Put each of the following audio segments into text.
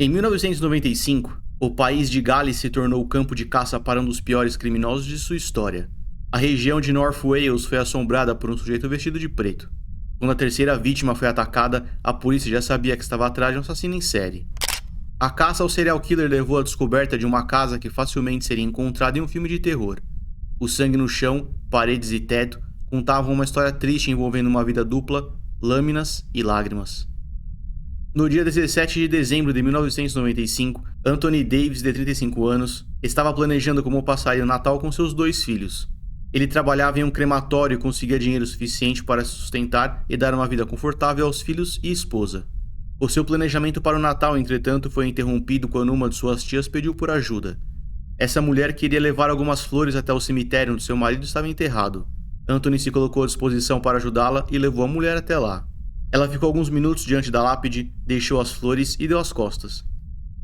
Em 1995, o país de Gales se tornou o campo de caça para um dos piores criminosos de sua história. A região de North Wales foi assombrada por um sujeito vestido de preto. Quando a terceira vítima foi atacada, a polícia já sabia que estava atrás de um assassino em série. A caça ao serial killer levou à descoberta de uma casa que facilmente seria encontrada em um filme de terror. O sangue no chão, paredes e teto contavam uma história triste envolvendo uma vida dupla, lâminas e lágrimas. No dia 17 de dezembro de 1995, Anthony Davis, de 35 anos, estava planejando como passaria o Natal com seus 2 filhos. Ele trabalhava em um crematório e conseguia dinheiro suficiente para se sustentar e dar uma vida confortável aos filhos e esposa. O seu planejamento para o Natal, entretanto, foi interrompido quando uma de suas tias pediu por ajuda. Essa mulher queria levar algumas flores até o cemitério onde seu marido estava enterrado. Anthony se colocou à disposição para ajudá-la e levou a mulher até lá. Ela ficou alguns minutos diante da lápide, deixou as flores e deu as costas.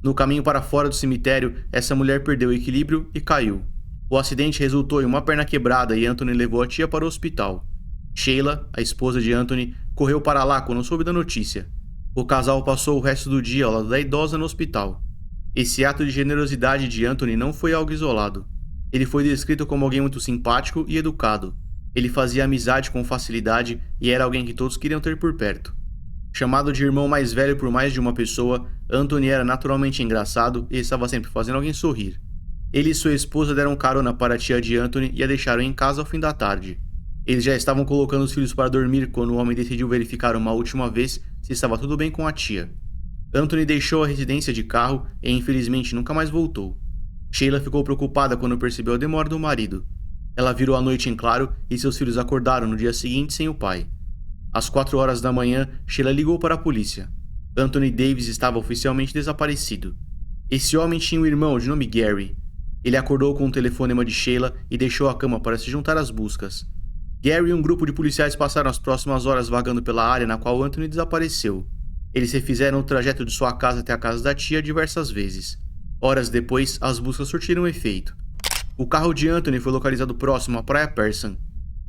No caminho para fora do cemitério, essa mulher perdeu o equilíbrio e caiu. O acidente resultou em uma perna quebrada e Anthony levou a tia para o hospital. Sheila, a esposa de Anthony, correu para lá quando soube da notícia. O casal passou o resto do dia ao lado da idosa no hospital. Esse ato de generosidade de Anthony não foi algo isolado. Ele foi descrito como alguém muito simpático e educado. Ele fazia amizade com facilidade e era alguém que todos queriam ter por perto. Chamado de irmão mais velho por mais de uma pessoa, Anthony era naturalmente engraçado e estava sempre fazendo alguém sorrir. Ele e sua esposa deram carona para a tia de Anthony e a deixaram em casa ao fim da tarde. Eles já estavam colocando os filhos para dormir quando o homem decidiu verificar uma última vez se estava tudo bem com a tia. Anthony deixou a residência de carro e infelizmente nunca mais voltou. Sheila ficou preocupada quando percebeu a demora do marido. Ela virou a noite em claro e seus filhos acordaram no dia seguinte sem o pai. Às 4 horas da manhã, Sheila ligou para a polícia. Anthony Davis estava oficialmente desaparecido. Esse homem tinha um irmão de nome Gary. Ele acordou com o telefonema de Sheila e deixou a cama para se juntar às buscas. Gary e um grupo de policiais passaram as próximas horas vagando pela área na qual Anthony desapareceu. Eles refizeram o trajeto de sua casa até a casa da tia diversas vezes. Horas depois, as buscas surtiram efeito. O carro de Anthony foi localizado próximo à Praia Person.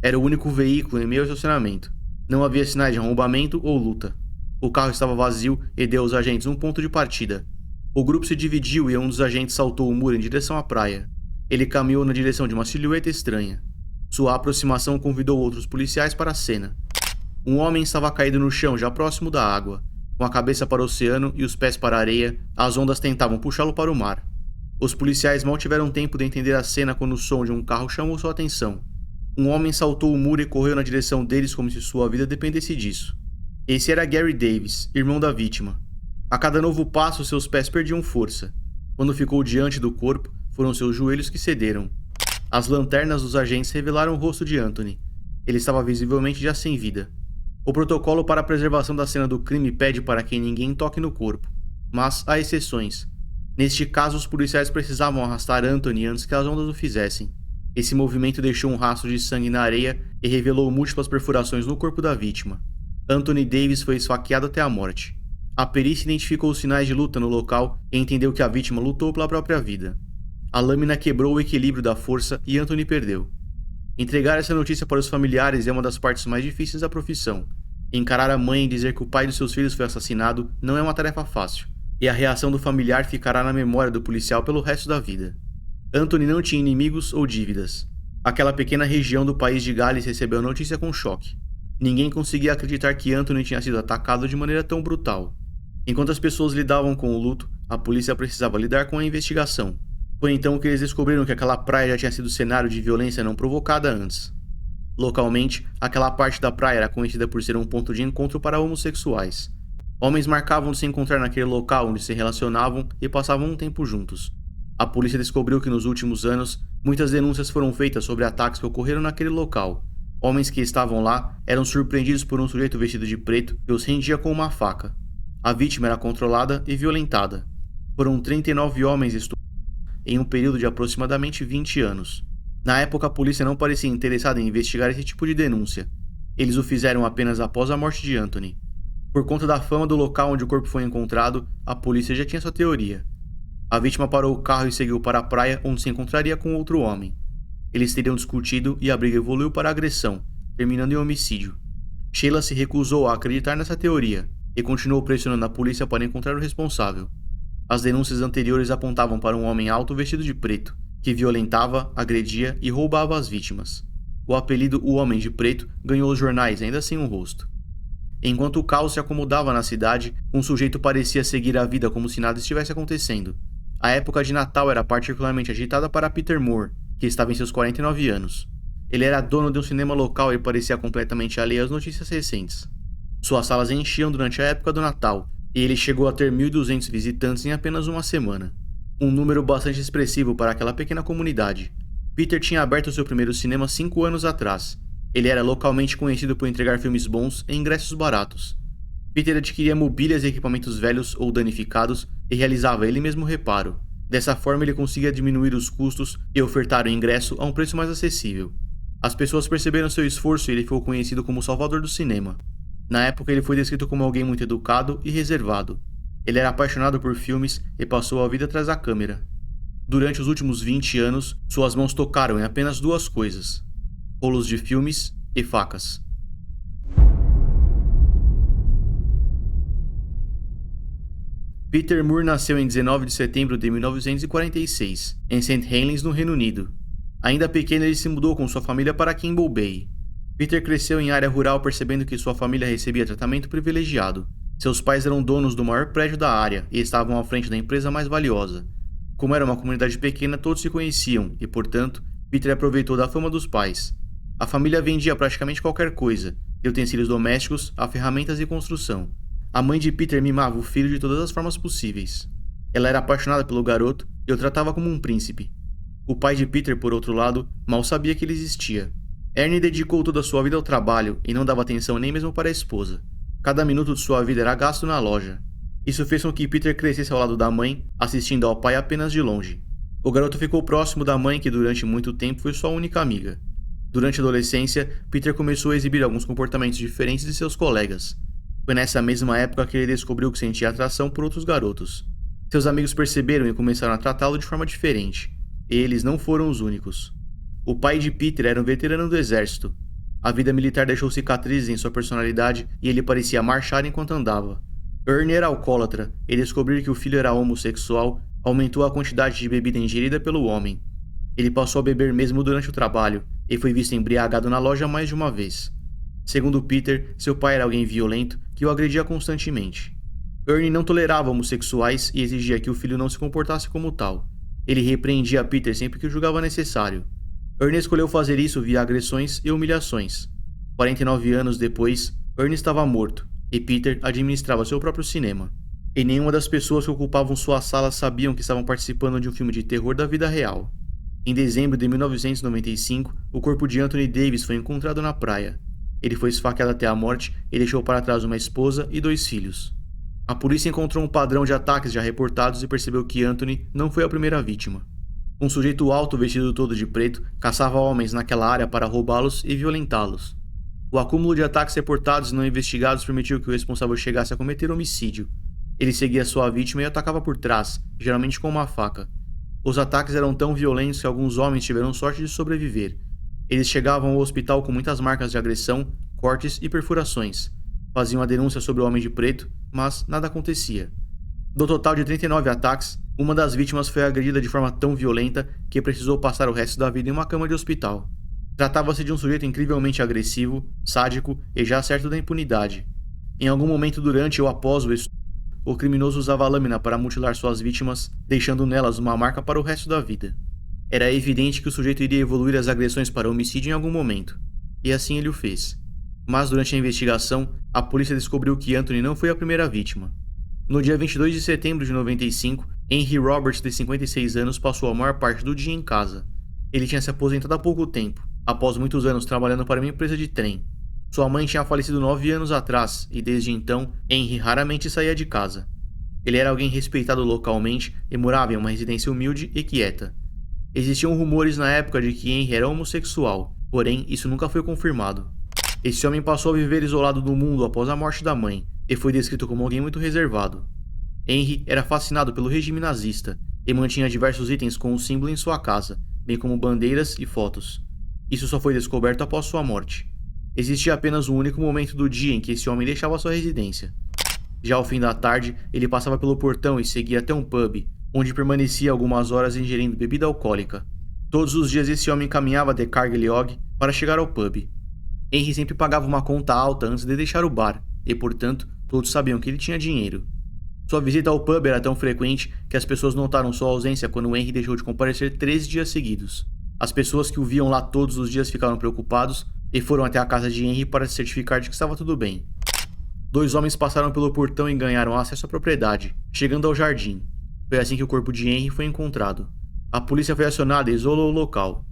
Era o único veículo em meio ao estacionamento. Não havia sinais de arrombamento ou luta. O carro estava vazio e deu aos agentes um ponto de partida. O grupo se dividiu e um dos agentes saltou o muro em direção à praia. Ele caminhou na direção de uma silhueta estranha. Sua aproximação convidou outros policiais para a cena. Um homem estava caído no chão já próximo da água. Com a cabeça para o oceano e os pés para a areia, as ondas tentavam puxá-lo para o mar. Os policiais mal tiveram tempo de entender a cena quando o som de um carro chamou sua atenção. Um homem saltou o muro e correu na direção deles como se sua vida dependesse disso. Esse era Gary Davis, irmão da vítima. A cada novo passo, seus pés perdiam força. Quando ficou diante do corpo, foram seus joelhos que cederam. As lanternas dos agentes revelaram o rosto de Anthony. Ele estava visivelmente já sem vida. O protocolo para a preservação da cena do crime pede para que ninguém toque no corpo, mas há exceções. Neste caso, os policiais precisavam arrastar Anthony antes que as ondas o fizessem. Esse movimento deixou um rastro de sangue na areia e revelou múltiplas perfurações no corpo da vítima. Anthony Davis foi esfaqueado até a morte. A perícia identificou os sinais de luta no local e entendeu que a vítima lutou pela própria vida. A lâmina quebrou o equilíbrio da força e Anthony perdeu. Entregar essa notícia para os familiares é uma das partes mais difíceis da profissão. Encarar a mãe e dizer que o pai dos seus filhos foi assassinado não é uma tarefa fácil. E a reação do familiar ficará na memória do policial pelo resto da vida. Anthony não tinha inimigos ou dívidas. Aquela pequena região do país de Gales recebeu a notícia com choque. Ninguém conseguia acreditar que Anthony tinha sido atacado de maneira tão brutal. Enquanto as pessoas lidavam com o luto, a polícia precisava lidar com a investigação. Foi então que eles descobriram que aquela praia já tinha sido cenário de violência não provocada antes. Localmente, aquela parte da praia era conhecida por ser um ponto de encontro para homossexuais. Homens marcavam de se encontrar naquele local onde se relacionavam e passavam um tempo juntos. A polícia descobriu que nos últimos anos, muitas denúncias foram feitas sobre ataques que ocorreram naquele local. Homens que estavam lá eram surpreendidos por um sujeito vestido de preto que os rendia com uma faca. A vítima era controlada e violentada. Foram 39 homens estuprados em um período de aproximadamente 20 anos. Na época, a polícia não parecia interessada em investigar esse tipo de denúncia. Eles o fizeram apenas após a morte de Anthony. Por conta da fama do local onde o corpo foi encontrado, a polícia já tinha sua teoria. A vítima parou o carro e seguiu para a praia, onde se encontraria com outro homem. Eles teriam discutido e a briga evoluiu para agressão, terminando em homicídio. Sheila se recusou a acreditar nessa teoria e continuou pressionando a polícia para encontrar o responsável. As denúncias anteriores apontavam para um homem alto vestido de preto, que violentava, agredia e roubava as vítimas. O apelido O Homem de Preto ganhou os jornais ainda sem um rosto. Enquanto o caos se acomodava na cidade, um sujeito parecia seguir a vida como se nada estivesse acontecendo. A época de Natal era particularmente agitada para Peter Moore, que estava em seus 49 anos. Ele era dono de um cinema local e parecia completamente alheio às notícias recentes. Suas salas enchiam durante a época do Natal, e ele chegou a ter 1.200 visitantes em apenas uma semana. Um número bastante expressivo para aquela pequena comunidade. Peter tinha aberto seu primeiro cinema 5 anos atrás. Ele era localmente conhecido por entregar filmes bons e ingressos baratos. Peter adquiria mobílias e equipamentos velhos ou danificados e realizava ele mesmo o reparo. Dessa forma ele conseguia diminuir os custos e ofertar o ingresso a um preço mais acessível. As pessoas perceberam seu esforço e ele ficou conhecido como o salvador do cinema. Na época ele foi descrito como alguém muito educado e reservado. Ele era apaixonado por filmes e passou a vida atrás da câmera. Durante os últimos 20 anos, suas mãos tocaram em apenas 2 coisas: rolos de filmes e facas. Peter Moore nasceu em 19 de setembro de 1946, em St. Helens, no Reino Unido. Ainda pequeno, ele se mudou com sua família para Kimball Bay. Peter cresceu em área rural percebendo que sua família recebia tratamento privilegiado. Seus pais eram donos do maior prédio da área e estavam à frente da empresa mais valiosa. Como era uma comunidade pequena, todos se conheciam e, portanto, Peter aproveitou da fama dos pais. A família vendia praticamente qualquer coisa, de utensílios domésticos a ferramentas de construção. A mãe de Peter mimava o filho de todas as formas possíveis. Ela era apaixonada pelo garoto e o tratava como um príncipe. O pai de Peter, por outro lado, mal sabia que ele existia. Ernie dedicou toda a sua vida ao trabalho e não dava atenção nem mesmo para a esposa. Cada minuto de sua vida era gasto na loja. Isso fez com que Peter crescesse ao lado da mãe, assistindo ao pai apenas de longe. O garoto ficou próximo da mãe, que durante muito tempo foi sua única amiga. Durante a adolescência, Peter começou a exibir alguns comportamentos diferentes de seus colegas. Foi nessa mesma época que ele descobriu que sentia atração por outros garotos. Seus amigos perceberam e começaram a tratá-lo de forma diferente. E eles não foram os únicos. O pai de Peter era um veterano do exército. A vida militar deixou cicatrizes em sua personalidade e ele parecia marchar enquanto andava. Ernie era alcoólatra e descobrir que o filho era homossexual aumentou a quantidade de bebida ingerida pelo homem. Ele passou a beber mesmo durante o trabalho e foi visto embriagado na loja mais de uma vez. Segundo Peter, seu pai era alguém violento que o agredia constantemente. Ernie não tolerava homossexuais e exigia que o filho não se comportasse como tal. Ele repreendia Peter sempre que o julgava necessário. Ernie escolheu fazer isso via agressões e humilhações. 49 anos depois, Ernie estava morto e Peter administrava seu próprio cinema. E nenhuma das pessoas que ocupavam sua sala sabiam que estavam participando de um filme de terror da vida real. Em dezembro de 1995, o corpo de Anthony Davis foi encontrado na praia. Ele foi esfaqueado até a morte e deixou para trás uma esposa e 2 filhos. A polícia encontrou um padrão de ataques já reportados e percebeu que Anthony não foi a primeira vítima. Um sujeito alto vestido todo de preto caçava homens naquela área para roubá-los e violentá-los. O acúmulo de ataques reportados e não investigados permitiu que o responsável chegasse a cometer homicídio. Ele seguia sua vítima e atacava por trás, geralmente com uma faca. Os ataques eram tão violentos que alguns homens tiveram sorte de sobreviver. Eles chegavam ao hospital com muitas marcas de agressão, cortes e perfurações. Faziam a denúncia sobre o homem de preto, mas nada acontecia. Do total de 39 ataques, uma das vítimas foi agredida de forma tão violenta que precisou passar o resto da vida em uma cama de hospital. Tratava-se de um sujeito incrivelmente agressivo, sádico e já certo da impunidade. Em algum momento durante ou após o estupro, o criminoso usava a lâmina para mutilar suas vítimas, deixando nelas uma marca para o resto da vida. Era evidente que o sujeito iria evoluir as agressões para homicídio em algum momento, e assim ele o fez. Mas durante a investigação, a polícia descobriu que Anthony não foi a primeira vítima. No dia 22 de setembro de 95, Henry Roberts, de 56 anos, passou a maior parte do dia em casa. Ele tinha se aposentado há pouco tempo, após muitos anos trabalhando para uma empresa de trem. Sua mãe tinha falecido 9 anos atrás e desde então, Henry raramente saía de casa. Ele era alguém respeitado localmente e morava em uma residência humilde e quieta. Existiam rumores na época de que Henry era homossexual, porém isso nunca foi confirmado. Esse homem passou a viver isolado do mundo após a morte da mãe e foi descrito como alguém muito reservado. Henry era fascinado pelo regime nazista e mantinha diversos itens com o símbolo em sua casa, bem como bandeiras e fotos. Isso só foi descoberto após sua morte. Existia apenas um único momento do dia em que esse homem deixava sua residência. Já ao fim da tarde, ele passava pelo portão e seguia até um pub, onde permanecia algumas horas ingerindo bebida alcoólica. Todos os dias esse homem caminhava de Cargleog para chegar ao pub. Henry sempre pagava uma conta alta antes de deixar o bar, e portanto, todos sabiam que ele tinha dinheiro. Sua visita ao pub era tão frequente que as pessoas notaram sua ausência quando Henry deixou de comparecer 3 dias seguidos. As pessoas que o viam lá todos os dias ficaram preocupados e foram até a casa de Henry para se certificar de que estava tudo bem. 2 homens passaram pelo portão e ganharam acesso à propriedade, chegando ao jardim. Foi assim que o corpo de Henry foi encontrado. A polícia foi acionada e isolou o local.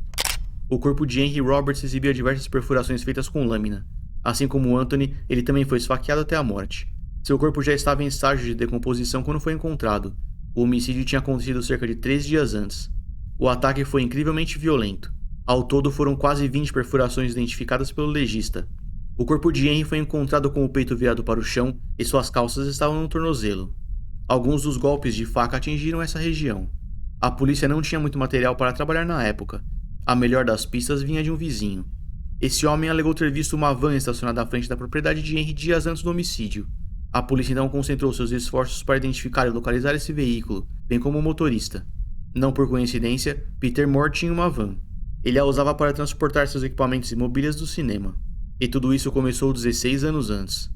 O corpo de Henry Roberts exibia diversas perfurações feitas com lâmina. Assim como Anthony, ele também foi esfaqueado até a morte. Seu corpo já estava em estágio de decomposição quando foi encontrado. O homicídio tinha acontecido cerca de 3 dias antes. O ataque foi incrivelmente violento. Ao todo foram quase 20 perfurações identificadas pelo legista. O corpo de Henry foi encontrado com o peito virado para o chão e suas calças estavam no tornozelo. Alguns dos golpes de faca atingiram essa região. A polícia não tinha muito material para trabalhar na época. A melhor das pistas vinha de um vizinho. Esse homem alegou ter visto uma van estacionada à frente da propriedade de Henry dias antes do homicídio. A polícia então concentrou seus esforços para identificar e localizar esse veículo, bem como o motorista. Não por coincidência, Peter Moore tinha uma van. Ele a usava para transportar seus equipamentos e mobílias do cinema. E tudo isso começou 16 anos antes.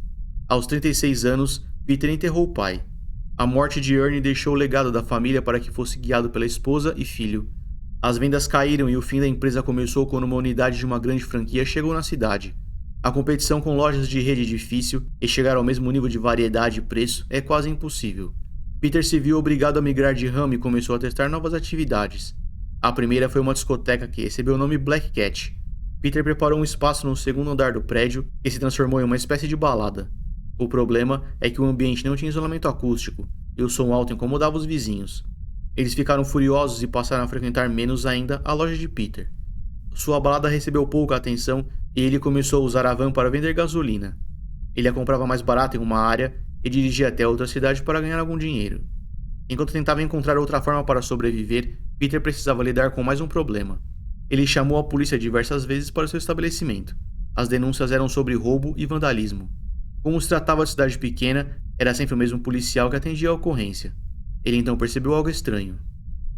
Aos 36 anos, Peter enterrou o pai. A morte de Ernie deixou o legado da família para que fosse guiado pela esposa e filho. As vendas caíram e o fim da empresa começou quando uma unidade de uma grande franquia chegou na cidade. A competição com lojas de rede é difícil e chegar ao mesmo nível de variedade e preço é quase impossível. Peter se viu obrigado a migrar de ramo e começou a testar novas atividades. A primeira foi uma discoteca que recebeu o nome Black Cat. Peter preparou um espaço no segundo andar do prédio e se transformou em uma espécie de balada. O problema é que o ambiente não tinha isolamento acústico e o som alto incomodava os vizinhos. Eles ficaram furiosos e passaram a frequentar menos ainda a loja de Peter. Sua balada recebeu pouca atenção e ele começou a usar a van para vender gasolina. Ele a comprava mais barata em uma área e dirigia até outra cidade para ganhar algum dinheiro. Enquanto tentava encontrar outra forma para sobreviver, Peter precisava lidar com mais um problema. Ele chamou a polícia diversas vezes para seu estabelecimento. As denúncias eram sobre roubo e vandalismo. Como se tratava de cidade pequena, era sempre o mesmo policial que atendia a ocorrência. Ele então percebeu algo estranho.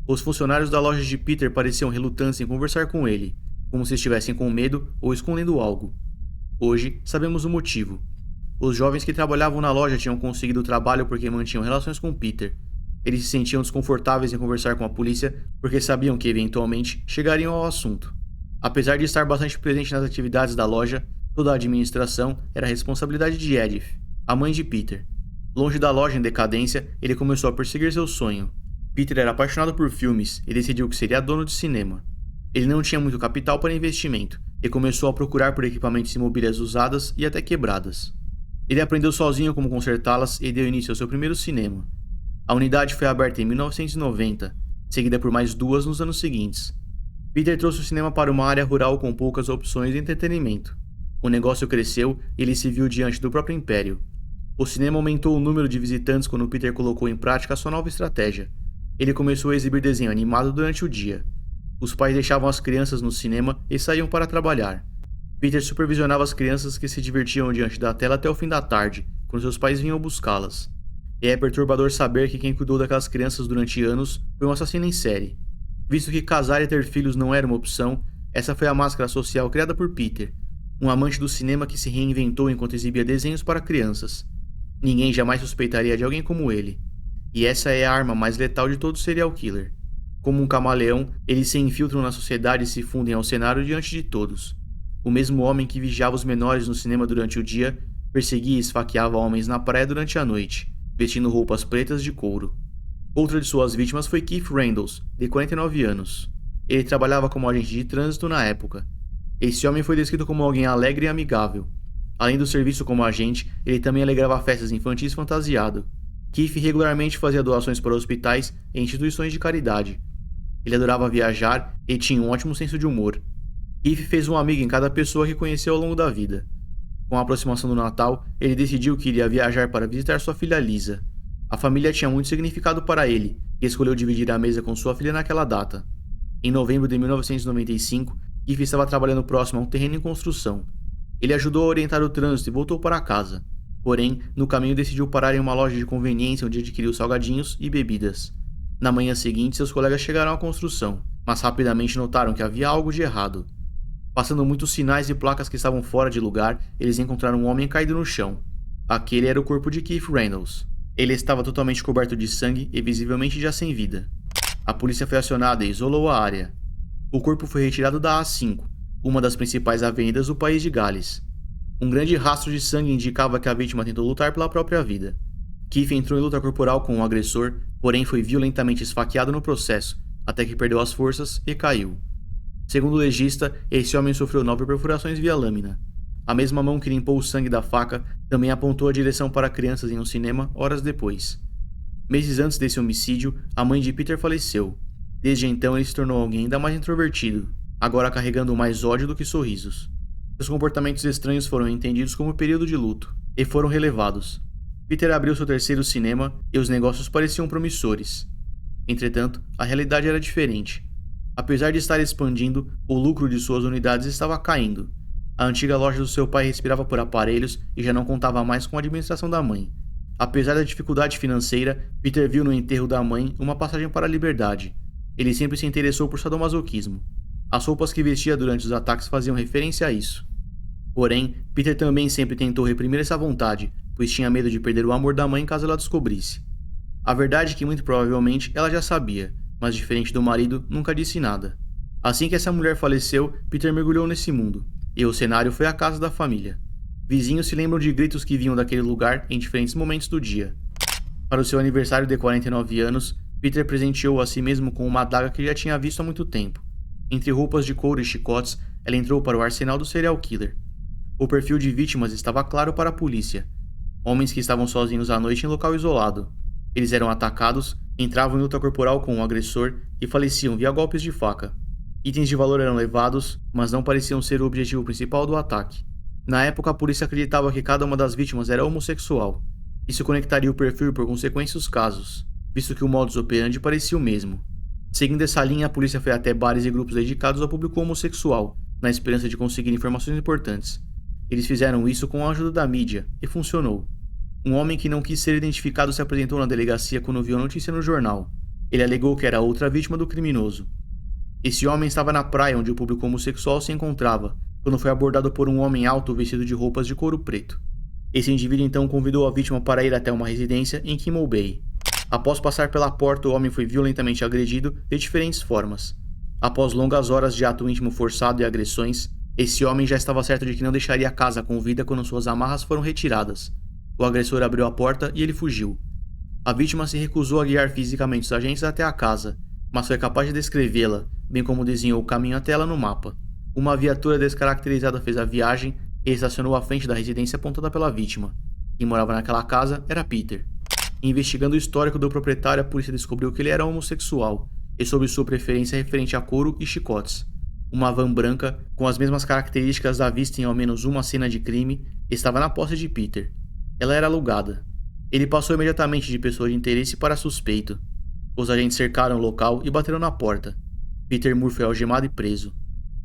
Os funcionários da loja de Peter pareciam relutantes em conversar com ele, como se estivessem com medo ou escondendo algo. Hoje, sabemos o motivo. Os jovens que trabalhavam na loja tinham conseguido o trabalho porque mantinham relações com Peter. Eles se sentiam desconfortáveis em conversar com a polícia porque sabiam que, eventualmente, chegariam ao assunto. Apesar de estar bastante presente nas atividades da loja, toda a administração era a responsabilidade de Edith, a mãe de Peter. Longe da loja em decadência, ele começou a perseguir seu sonho. Peter era apaixonado por filmes e decidiu que seria dono de cinema. Ele não tinha muito capital para investimento e começou a procurar por equipamentos e mobílias usadas e até quebradas. Ele aprendeu sozinho como consertá-las e deu início ao seu primeiro cinema. A unidade foi aberta em 1990, seguida por mais 2 nos anos seguintes. Peter trouxe o cinema para uma área rural com poucas opções de entretenimento. O negócio cresceu e ele se viu diante do próprio império. O cinema aumentou o número de visitantes quando Peter colocou em prática sua nova estratégia. Ele começou a exibir desenho animado durante o dia. Os pais deixavam as crianças no cinema e saíam para trabalhar. Peter supervisionava as crianças que se divertiam diante da tela até o fim da tarde, quando seus pais vinham buscá-las. E é perturbador saber que quem cuidou daquelas crianças durante anos foi um assassino em série. Visto que casar e ter filhos não era uma opção, essa foi a máscara social criada por Peter, um amante do cinema que se reinventou enquanto exibia desenhos para crianças. Ninguém jamais suspeitaria de alguém como ele. E essa é a arma mais letal de todo serial killer. Como um camaleão, eles se infiltram na sociedade e se fundem ao cenário diante de todos. O mesmo homem que vigiava os menores no cinema durante o dia, perseguia e esfaqueava homens na praia durante a noite, vestindo roupas pretas de couro. Outra de suas vítimas foi Keith Randles, de 49 anos. Ele trabalhava como agente de trânsito na época. Esse homem foi descrito como alguém alegre e amigável. Além do serviço como agente, ele também alegrava festas infantis fantasiado. Keith regularmente fazia doações para hospitais e instituições de caridade. Ele adorava viajar e tinha um ótimo senso de humor. Keith fez um amigo em cada pessoa que conheceu ao longo da vida. Com a aproximação do Natal, ele decidiu que iria viajar para visitar sua filha Lisa. A família tinha muito significado para ele e escolheu dividir a mesa com sua filha naquela data. Em novembro de 1995, Keith estava trabalhando próximo a um terreno em construção. Ele ajudou a orientar o trânsito e voltou para casa. Porém, no caminho decidiu parar em uma loja de conveniência onde adquiriu salgadinhos e bebidas. Na manhã seguinte, seus colegas chegaram à construção, mas rapidamente notaram que havia algo de errado. Passando muitos sinais e placas que estavam fora de lugar, eles encontraram um homem caído no chão. Aquele era o corpo de Keith Reynolds. Ele estava totalmente coberto de sangue e visivelmente já sem vida. A polícia foi acionada e isolou a área. O corpo foi retirado da A5, uma das principais avenidas do país de Gales. Um grande rastro de sangue indicava que a vítima tentou lutar pela própria vida. Keith entrou em luta corporal com o agressor, porém foi violentamente esfaqueado no processo, até que perdeu as forças e caiu. Segundo o legista, esse homem sofreu 9 perfurações via lâmina. A mesma mão que limpou o sangue da faca também apontou a direção para crianças em um cinema horas depois. Meses antes desse homicídio, a mãe de Peter faleceu. Desde então ele se tornou alguém ainda mais introvertido, agora carregando mais ódio do que sorrisos. Seus comportamentos estranhos foram entendidos como período de luto, e foram relevados. Peter abriu seu terceiro cinema e os negócios pareciam promissores. Entretanto, a realidade era diferente. Apesar de estar expandindo, o lucro de suas unidades estava caindo. A antiga loja do seu pai respirava por aparelhos e já não contava mais com a administração da mãe. Apesar da dificuldade financeira, Peter viu no enterro da mãe uma passagem para a liberdade. Ele sempre se interessou por sadomasoquismo. As roupas que vestia durante os ataques faziam referência a isso. Porém, Peter também sempre tentou reprimir essa vontade, pois tinha medo de perder o amor da mãe caso ela descobrisse. A verdade é que muito provavelmente ela já sabia, mas diferente do marido, nunca disse nada. Assim que essa mulher faleceu, Peter mergulhou nesse mundo, e o cenário foi a casa da família. Vizinhos se lembram de gritos que vinham daquele lugar em diferentes momentos do dia. Para o seu aniversário de 49 anos, Peter presenteou a si mesmo com uma adaga que já tinha visto há muito tempo. Entre roupas de couro e chicotes, ela entrou para o arsenal do serial killer. O perfil de vítimas estava claro para a polícia. Homens que estavam sozinhos à noite em local isolado. Eles eram atacados, entravam em luta corporal com o agressor e faleciam via golpes de faca. Itens de valor eram levados, mas não pareciam ser o objetivo principal do ataque. Na época, a polícia acreditava que cada uma das vítimas era homossexual. Isso conectaria o perfil e por consequência os casos, visto que o modus operandi parecia o mesmo. Seguindo essa linha, a polícia foi até bares e grupos dedicados ao público homossexual, na esperança de conseguir informações importantes. Eles fizeram isso com a ajuda da mídia, e funcionou. Um homem que não quis ser identificado se apresentou na delegacia quando viu a notícia no jornal. Ele alegou que era outra vítima do criminoso. Esse homem estava na praia onde o público homossexual se encontrava, quando foi abordado por um homem alto vestido de roupas de couro preto. Esse indivíduo então convidou a vítima para ir até uma residência em Kimmel Bay. Após passar pela porta, o homem foi violentamente agredido de diferentes formas. Após longas horas de ato íntimo forçado e agressões, esse homem já estava certo de que não deixaria a casa com vida quando suas amarras foram retiradas. O agressor abriu a porta e ele fugiu. A vítima se recusou a guiar fisicamente os agentes até a casa, mas foi capaz de descrevê-la, bem como desenhou o caminho até ela no mapa. Uma viatura descaracterizada fez a viagem e estacionou à frente da residência apontada pela vítima. Quem morava naquela casa era Peter. Investigando o histórico do proprietário, a polícia descobriu que ele era homossexual e sobre sua preferência referente a couro e chicotes. Uma van branca, com as mesmas características da vista em ao menos uma cena de crime, estava na posse de Peter. Ela era alugada. Ele passou imediatamente de pessoa de interesse para suspeito. Os agentes cercaram o local e bateram na porta. Peter Moore foi algemado e preso.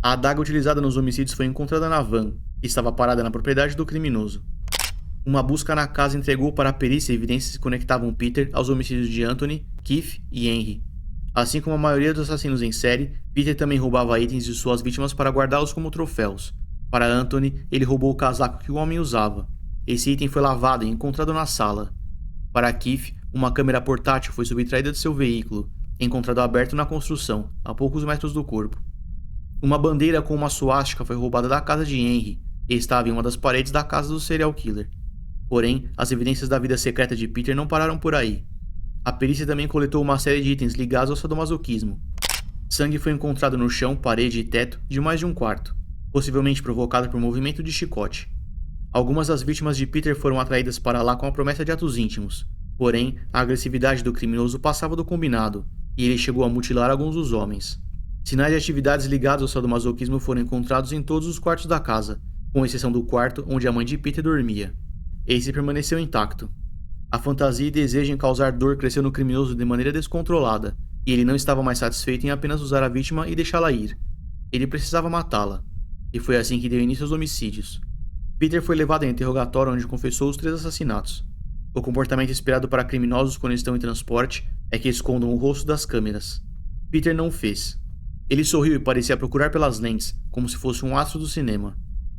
A adaga utilizada nos homicídios foi encontrada na van, e estava parada na propriedade do criminoso. Uma busca na casa entregou para a perícia evidências que conectavam Peter aos homicídios de Anthony, Keith e Henry. Assim como a maioria dos assassinos em série, Peter também roubava itens de suas vítimas para guardá-los como troféus. Para Anthony, ele roubou o casaco que o homem usava. Esse item foi lavado e encontrado na sala. Para Keith, uma câmera portátil foi subtraída de seu veículo, encontrado aberto na construção, a poucos metros do corpo. Uma bandeira com uma suástica foi roubada da casa de Henry e estava em uma das paredes da casa do serial killer. Porém, as evidências da vida secreta de Peter não pararam por aí. A perícia também coletou uma série de itens ligados ao sadomasoquismo. Sangue foi encontrado no chão, parede e teto de mais de um quarto, possivelmente provocado por movimento de chicote. Algumas das vítimas de Peter foram atraídas para lá com a promessa de atos íntimos, porém, a agressividade do criminoso passava do combinado, e ele chegou a mutilar alguns dos homens. Sinais de atividades ligadas ao sadomasoquismo foram encontrados em todos os quartos da casa, com exceção do quarto onde a mãe de Peter dormia. Esse permaneceu intacto. A fantasia e desejo em causar dor cresceu no criminoso de maneira descontrolada, e ele não estava mais satisfeito em apenas usar a vítima e deixá-la ir. Ele precisava matá-la, e foi assim que deu início aos homicídios. Peter foi levado em interrogatório onde confessou os 3 assassinatos. O comportamento esperado para criminosos quando estão em transporte é que escondam o rosto das câmeras. Peter não o fez. Ele sorriu e parecia procurar pelas lentes, como se fosse um astro do cinema.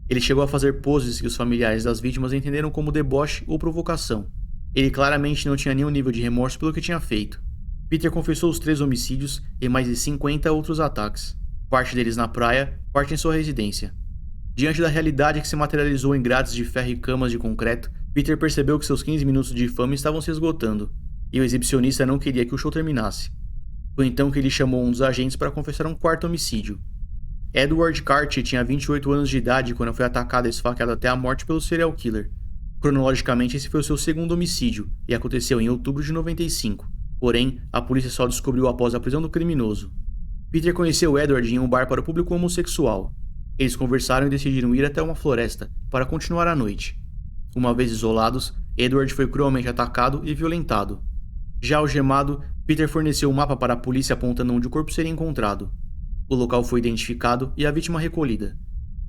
Ele chegou a fazer poses que os familiares das vítimas entenderam como deboche ou provocação. Ele claramente não tinha nenhum nível de remorso pelo que tinha feito. Peter confessou os 3 homicídios e mais de 50 outros ataques, parte deles na praia, parte em sua residência. Diante da realidade que se materializou em grades de ferro e camas de concreto, Peter percebeu que seus 15 minutos de fama estavam se esgotando, e o exibicionista não queria que o show terminasse. Foi então que ele chamou um dos agentes para confessar um 4º homicídio. Edward Carty tinha 28 anos de idade quando foi atacado e esfaqueado até a morte pelo serial killer. Cronologicamente, esse foi o seu 2º homicídio, e aconteceu em outubro de 95. Porém, a polícia só descobriu após a prisão do criminoso. Peter conheceu Edward em um bar para o público homossexual. Eles conversaram e decidiram ir até uma floresta para continuar a noite. Uma vez isolados, Edward foi cruelmente atacado e violentado. Já algemado, Peter forneceu um mapa para a polícia apontando onde o corpo seria encontrado. O local foi identificado e a vítima recolhida.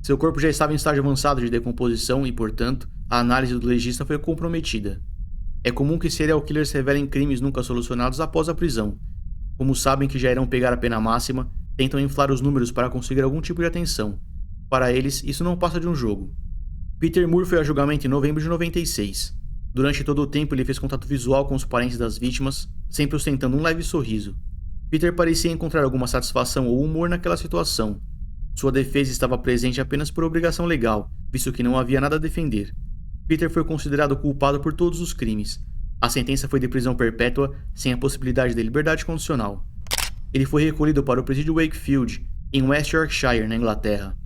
Seu corpo já estava em estágio avançado de decomposição e, portanto, a análise do legista foi comprometida. É comum que serial killers revelem crimes nunca solucionados após a prisão. Como sabem que já irão pegar a pena máxima, tentam inflar os números para conseguir algum tipo de atenção. Para eles, isso não passa de um jogo. Peter Moore foi a julgamento em novembro de 96. Durante todo o tempo ele fez contato visual com os parentes das vítimas, sempre ostentando um leve sorriso. Peter parecia encontrar alguma satisfação ou humor naquela situação. Sua defesa estava presente apenas por obrigação legal, visto que não havia nada a defender. Peter foi considerado culpado por todos os crimes. A sentença foi de prisão perpétua, sem a possibilidade de liberdade condicional. Ele foi recolhido para o presídio Wakefield, em West Yorkshire, na Inglaterra.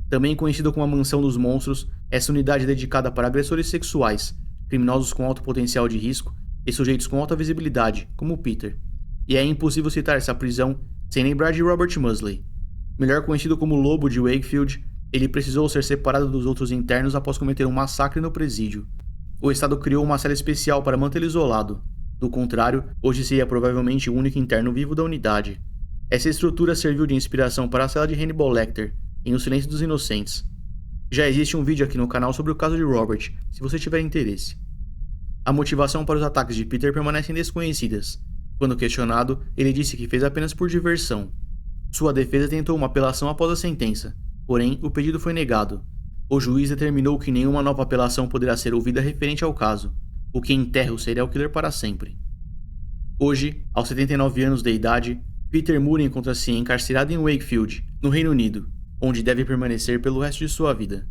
Também conhecido como a Mansão dos Monstros, essa unidade é dedicada para agressores sexuais, criminosos com alto potencial de risco e sujeitos com alta visibilidade, como Peter. E é impossível citar essa prisão sem lembrar de Robert Musley. Melhor conhecido como Lobo de Wakefield, ele precisou ser separado dos outros internos após cometer um massacre no presídio. O Estado criou uma cela especial para mantê-lo isolado. Do contrário, hoje seria provavelmente o único interno vivo da unidade. Essa estrutura serviu de inspiração para a cela de Hannibal Lecter, em O Silêncio dos Inocentes. Já existe um vídeo aqui no canal sobre o caso de Robert, se você tiver interesse. A motivação para os ataques de Peter permanecem desconhecidas. Quando questionado, ele disse que fez apenas por diversão. Sua defesa tentou uma apelação após a sentença, porém o pedido foi negado. O juiz determinou que nenhuma nova apelação poderá ser ouvida referente ao caso, o que enterra o serial killer para sempre. Hoje, aos 79 anos de idade, Peter Moore encontra-se encarcerado em Wakefield, no Reino Unido, onde deve permanecer pelo resto de sua vida.